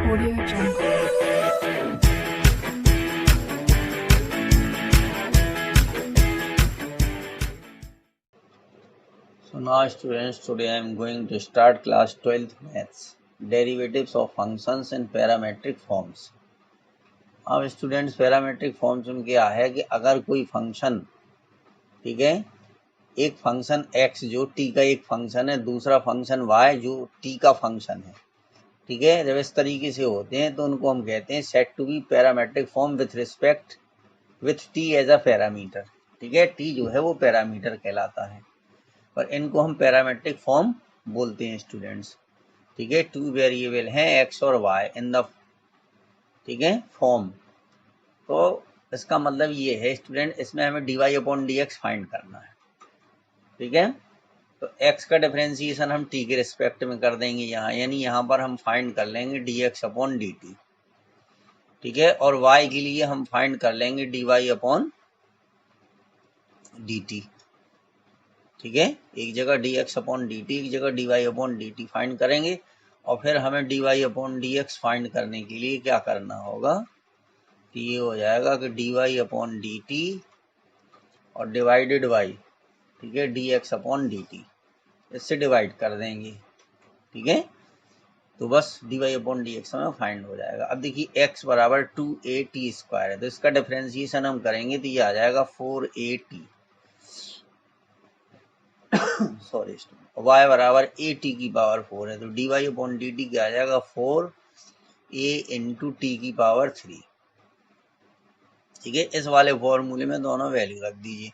Audio Jungle. So now students, today I am going to start class 12th maths, derivatives of functions in parametric forms. अब students parametric forms में क्या है कि अगर कोई function, ठीक है, एक फंक्शन x जो t का एक फंक्शन है, दूसरा फंक्शन y जो t का फंक्शन है, ठीक है, जब इस तरीके से होते हैं तो उनको हम कहते हैं set to be parametric form with respect with t as a parameter. ठीक है, t जो है वो पैरामीटर कहलाता है और इनको हम पैरामेट्रिक फॉर्म बोलते हैं स्टूडेंट्स। ठीक है, टू वेरिएबल हैं x और y इन द, ठीक है, फॉर्म। तो इसका मतलब ये है स्टूडेंट, इसमें हमें dy अपॉन dx फाइंड करना है। ठीक है, तो x का डिफरेंशिएशन हम t के रिस्पेक्ट में कर देंगे यहाँ, यानी यहाँ पर हम फाइंड कर लेंगे dx अपॉन dt। ठीक है, और y के लिए हम फाइंड कर लेंगे dy अपॉन dt। ठीक है, एक जगह dx अपॉन dt, एक जगह dy अपॉन dt फाइंड करेंगे और फिर हमें dy अपॉन dx फाइंड करने के लिए क्या करना होगा कि ये हो जाएगा कि dy अपॉन dt और डिवाइडेड बाई, ठीक है, dx अपॉन dt, इससे डिवाइड कर देंगे। ठीक है, तो बस dy अपॉन dx हमें फाइंड हो जाएगा। अब देखिए x बराबर 2at स्क्वायर है, तो इसका डिफरेंशिएशन हम करेंगे तो ये आ जाएगा 4at सॉरी, y बराबर at की पावर 4 है, तो dy अपॉन dt क्या आ जाएगा 4a इंटू टी की पावर 3। ठीक है, इस वाले फॉर्मूले में दोनों वैल्यू रख दीजिए।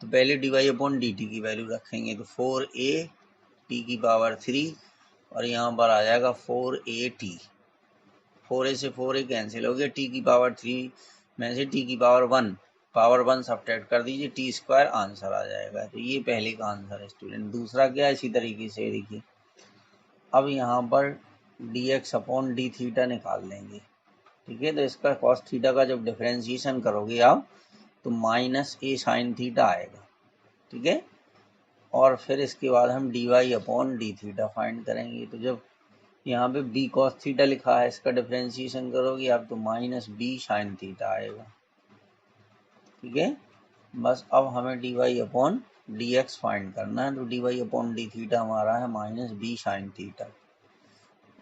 तो पहले dy अपॉन dt की वैल्यू रखेंगे तो 4a t की पावर 3 और यहाँ पर आ जाएगा 4at, 4a से 4a कैंसिल हो गया, t की पावर 3 में से t की पावर 1 सब्ट्रैक्ट कर दीजिए, टी स्क्वायर आंसर आ जाएगा। तो ये पहले का आंसर है स्टूडेंट। दूसरा क्या है, इसी तरीके से देखिए, अब यहाँ पर dx अपॉन डी थीटा निकाल लेंगे। ठीक है, तो इसका कॉस थीटा का जब डिफरेंशिएशन करोगे आप तो माइनस ए साइन थीटा आएगा। ठीक है, और फिर इसके बाद हम dy upon D theta find करेंगे। तो जब यहाँ पे b कॉस थीटा लिखा है, इसका डिफरेंशिएशन करोगे आप तो माइनस b साइन थीटा आएगा। ठीक है, बस अब हमें dy अपॉन dx फाइंड करना है, तो dy अपॉन डी थीटा हमारा है माइनस b साइन थीटा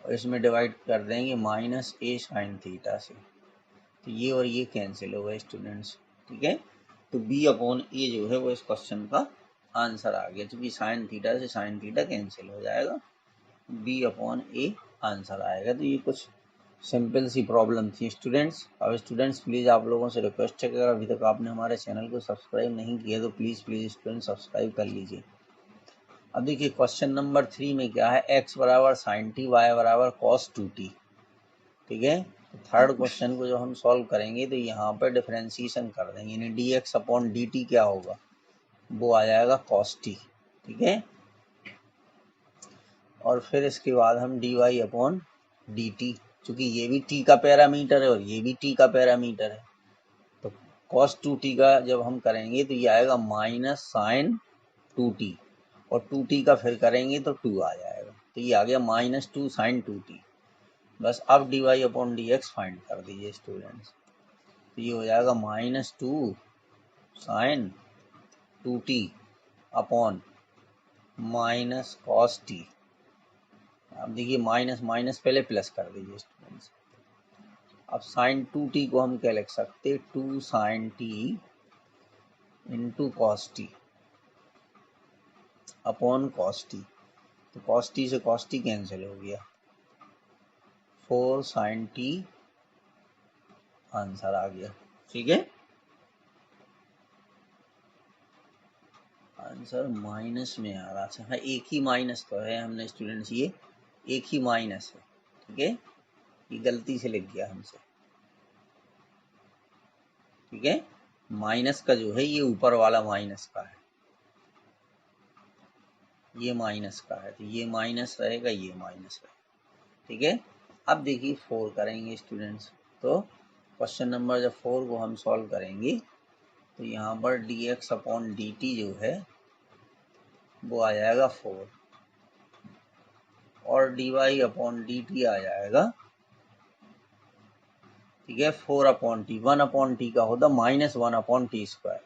और इसमें डिवाइड कर देंगे माइनस a साइन थीटा से, तो ये और ये कैंसिल हो गए स्टूडेंट्स। ठीक है, तो b अपॉन ए जो है वो इस क्वेश्चन का आंसर आ गया, क्योंकि साइन थीटा से साइन थीटा कैंसिल हो जाएगा, b अपॉन ए आंसर आएगा। तो ये कुछ सिंपल सी प्रॉब्लम थी स्टूडेंट्स। अब स्टूडेंट्स प्लीज़ आप लोगों से रिक्वेस्ट है कि अगर अभी तक आपने हमारे चैनल को सब्सक्राइब नहीं किया तो प्लीज़ स्टूडेंट सब्सक्राइब कर लीजिए। अब देखिए क्वेश्चन नंबर 3 में क्या है, x बराबर साइन टी, y बराबर कॉस 2t। ठीक है, तो थर्ड क्वेश्चन को जो हम सॉल्व करेंगे तो यहाँ पर डिफरेंशिएशन कर देंगे, यानी dx अपॉन dt क्या होगा, वो आ जाएगा cos t। ठीक है, और फिर इसके बाद हम dy अपॉन dt, चूंकि ये भी t का पैरामीटर है और ये भी t का पैरामीटर है, तो cos 2t का जब हम करेंगे तो ये आएगा माइनस साइन 2t और 2t का फिर करेंगे तो 2 आ जाएगा, तो ये आ गया माइनस 2 साइन 2t। बस अब dy अपॉन dx फाइंड कर दीजिए स्टूडेंट्स, तो ये हो जाएगा minus 2 sine 2t upon minus cos t. अब देखिए माइनस माइनस पहले प्लस कर दीजिए स्टूडेंट्स। अब साइन 2t को हम क्या लिख सकते, 2 sine t into cos t upon cos t, तो कॉस टी से कॉस टी कैंसिल हो गया, 4 साइन टी आंसर आ गया। ठीक है, आंसर माइनस में आ रहा था, एक ही माइनस तो है, हमने स्टूडेंट्स ये एक ही माइनस है। ठीक है, ये गलती से लिख गया हमसे। ठीक है, माइनस का जो है ये ऊपर वाला माइनस का है, ये माइनस का है, तो ये माइनस रहेगा, ये माइनस रहेगा। ठीक है, अब देखिए 4 करेंगे स्टूडेंट्स, तो क्वेश्चन नंबर जब 4 को हम सॉल्व करेंगे तो यहाँ पर dx अपॉन dt जो है वो आ जाएगा 4 और dy अपॉन dt आ जाएगा ठीक है, 4/t, 1/t का होता -1/t²,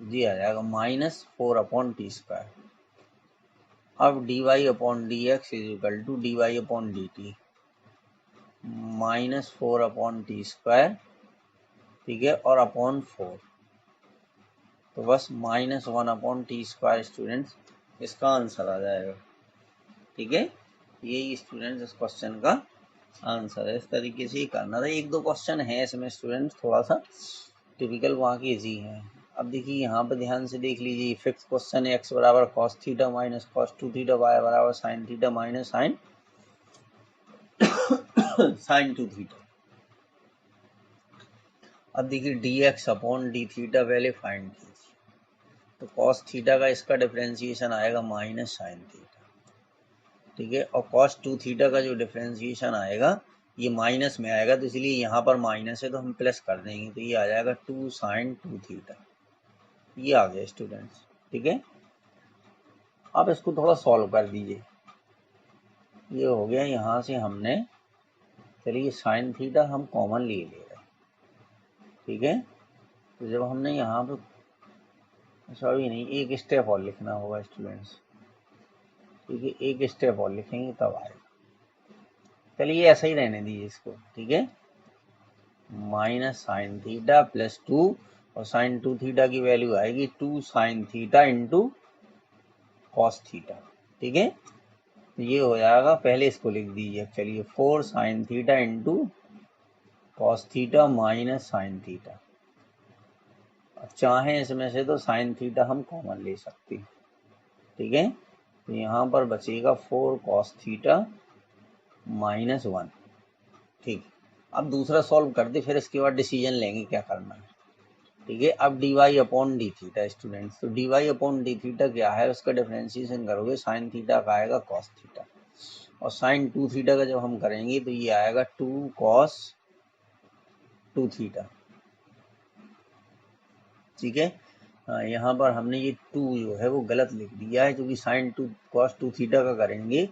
जी आ जाएगा -4/t²। अब dy/dx is equal to dy/dt -4/t², ठीक है, और अपॉन 4, तो बस -1/t² स्टूडेंट्स इसका आंसर आ जाएगा। ठीक है, यही स्टूडेंट्स इस क्वेश्चन का आंसर है। इस तरीके से ही करना था। एक दो क्वेश्चन है इसमें स्टूडेंट्स थोड़ा सा टिपिकल वहाँ की इजी है। अब देखिए यहाँ पर ध्यान से देख लीजिए, फिफ्थ क्वेश्चन है x बराबर cos theta minus cos 2 theta, y बराबर sin theta minus sin 2 theta. अब देखिए dx अपॉन डी थीटा पहले फाइंड कीजिए, तो cos थीटा का इसका डिफरेंशिएशन आएगा माइनस sin थीटा, ठीक है, और cos 2 थीटा का जो डिफरेंशिएशन आएगा ये माइनस में आएगा, तो इसलिए यहाँ पर माइनस है तो हम प्लस कर देंगे, तो ये आ जाएगा 2 sin 2 थीटा। ये आ गया स्टूडेंट्स। ठीक है, अब इसको थोड़ा सॉल्व कर दीजिए। ये हो गया, यहाँ से हमने, चलिए साइन थीटा हम कॉमन ले ले रहे हैं। ठीक है, तो जब हमने यहाँ पे, सॉरी नहीं, एक स्टेप और लिखना होगा स्टूडेंट्स। ठीक है, एक स्टेप और लिखेंगे तब आएगा। चलिए ऐसा ही रहने दीजिए इसको। ठीक है, माइनस साइन थीटा प्लस 2, और साइन 2 थीटा की वैल्यू आएगी 2 sine theta into cos theta. ठीक है, तो ये हो जाएगा, पहले इसको लिख दीजिए। चलिए 4 sine theta into cos theta minus sine theta. अब चाहें इसमें से तो साइन थीटा हम कॉमन ले सकते हैं। ठीक है, तो यहाँ पर बचेगा 4 कॉस थीटा माइनस 1। ठीक, अब दूसरा सॉल्व कर दे, फिर इसके बाद डिसीजन लेंगे क्या करना है। ठीक है, अब dy upon D theta students, तो dy अपॉन डी थीटा क्या है, उसका डिफरेंशिएशन करोगे साइन थीटा का आएगा कॉस थीटा, और साइन 2 थीटा का जब हम करेंगे तो ये आएगा 2 कॉस 2 थीटा। ठीक है, यहाँ पर हमने ये 2 जो है वो गलत लिख दिया है, क्योंकि साइन 2 कॉस 2 थीटा का करेंगे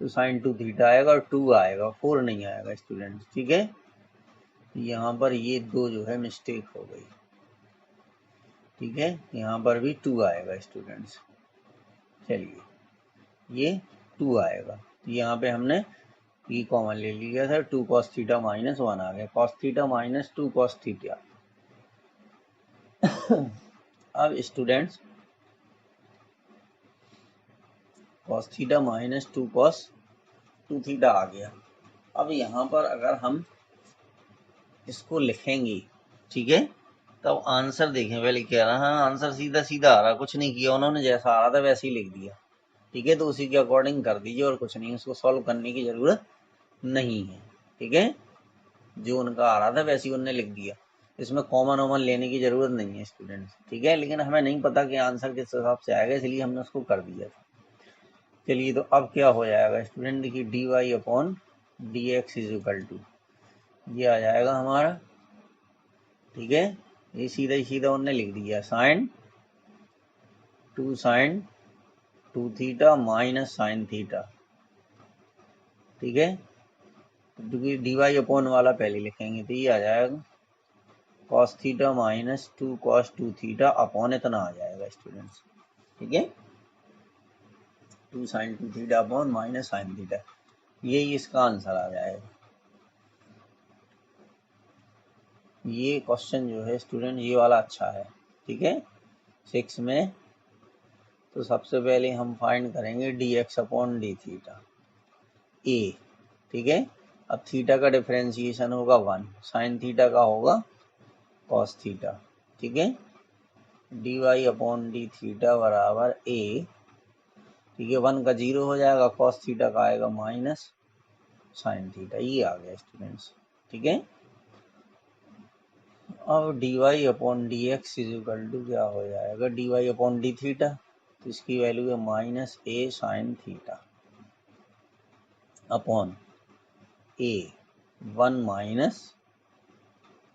तो साइन 2 थीटा आएगा और 2 आएगा, 4 नहीं आएगा स्टूडेंट्स। ठीक है, यहाँ पर ये 2 जो है मिस्टेक हो गई। ठीक है, यहाँ पर भी 2 आएगा स्टूडेंट्स। चलिए ये 2 आएगा, तो यहाँ पे हमने ये कॉमन ले लिया था, 2 कॉस थीटा माइनस 1 आ गया, cos theta minus 2 cos theta. अब students cos theta minus 2 cos 2 theta आ गया। अब यहाँ पर अगर हम इसको लिखेंगे, ठीक है, तब आंसर देखें। पहले क्या रहा, आंसर सीधा सीधा आ रहा, कुछ नहीं किया उन्होंने, जैसा आ रहा था वैसे ही लिख दिया। ठीक है, तो उसी के अकॉर्डिंग कर दीजिए और कुछ नहीं, उसको सॉल्व करने की जरूरत नहीं है। ठीक है, जो उनका आ रहा था वैसे ही उन्होंने लिख दिया, इसमें कॉमन वॉमन लेने की जरूरत नहीं है स्टूडेंट्स। ठीक है, लेकिन हमें नहीं पता कि आंसर किस हिसाब से आएगा, इसलिए हमने उसको कर दिया था। चलिए, तो अब क्या हो जाएगा स्टूडेंट, देखिए d y upon d x is equal to, ये आ जाएगा हमारा। ठीक है, ये सीधा ही सीधा उन्होंने लिख दिया, sine 2 theta minus sine theta. ठीक है, क्योंकि डी वाई अपॉन वाला पहले लिखेंगे, तो ये आ जाएगा cos theta minus 2 cos 2 theta upon इतना आ जाएगा स्टूडेंट्स। ठीक है, 2 sine 2 theta upon minus sine theta, यही इसका आंसर आ जाएगा। ये क्वेश्चन जो है स्टूडेंट, ये वाला अच्छा है। ठीक है, 6 में तो सबसे पहले हम फाइंड करेंगे D X upon D theta ए। ठीक है, अब थीटा का डिफरेंशिएशन होगा 1, साइन थीटा का होगा कॉस थीटा। ठीक है, d y upon D theta बराबर ए। ठीक है, 1 का 0 हो जाएगा, कॉस थीटा का आएगा माइनस साइन थीटा, ये आ गया स्टूडेंट्स। ठीक है, अब d y upon d x is equal to क्या हो जाएगा, d y upon D theta, तो इसकी वैल्यू है minus a sine theta upon a 1 minus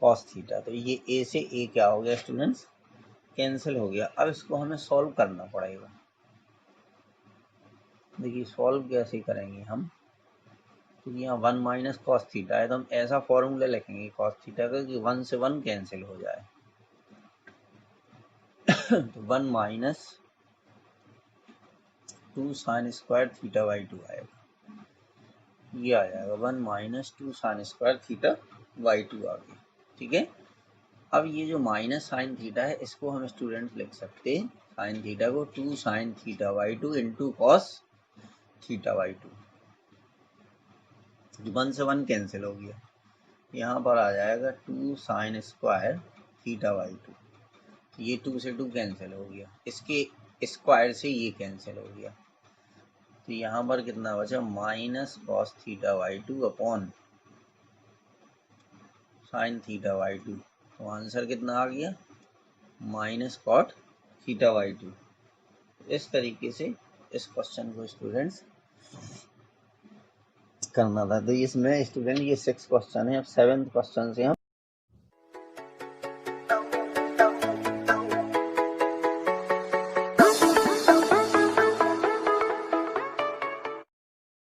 cos theta. तो ये ए से ए क्या हो गया स्टूडेंट्स, कैंसिल हो गया। अब इसको हमें सॉल्व करना पड़ेगा। देखिए सॉल्व कैसे करेंगे हम, तो यहाँ 1 माइनस कॉस थीटा है, तो हम ऐसा फॉर्मूला लिखेंगे कॉस थीटा का कि 1 से 1 कैंसिल हो जाए। तो 1 minus 2 sine square theta by 2 आएगा, ये आ जाएगा 1 minus 2 sine square theta by 2 आ गया। ठीक है, अब ये जो माइनस साइन थीटा है इसको हम स्टूडेंट लिख सकते हैं साइन थीटा को 2 sine theta by 2 into cos theta by 2। 1 से 1 कैंसिल हो गया, यहाँ पर आ जाएगा 2 साइन स्क्वायर थीटा बाई 2, ये 2 से 2 कैंसिल हो गया, इसके स्क्वायर से ये कैंसिल हो गया, तो यहाँ पर कितना बचा minus cos theta by 2 upon sine theta by 2। तो आंसर कितना आ गया माइनस कॉट थीटा बाई 2। इस तरीके से इस क्वेश्चन को स्टूडेंट्स करना था। तो इसमें स्टूडेंट ये 6 क्वेश्चन है, अब 7th क्वेश्चन से हम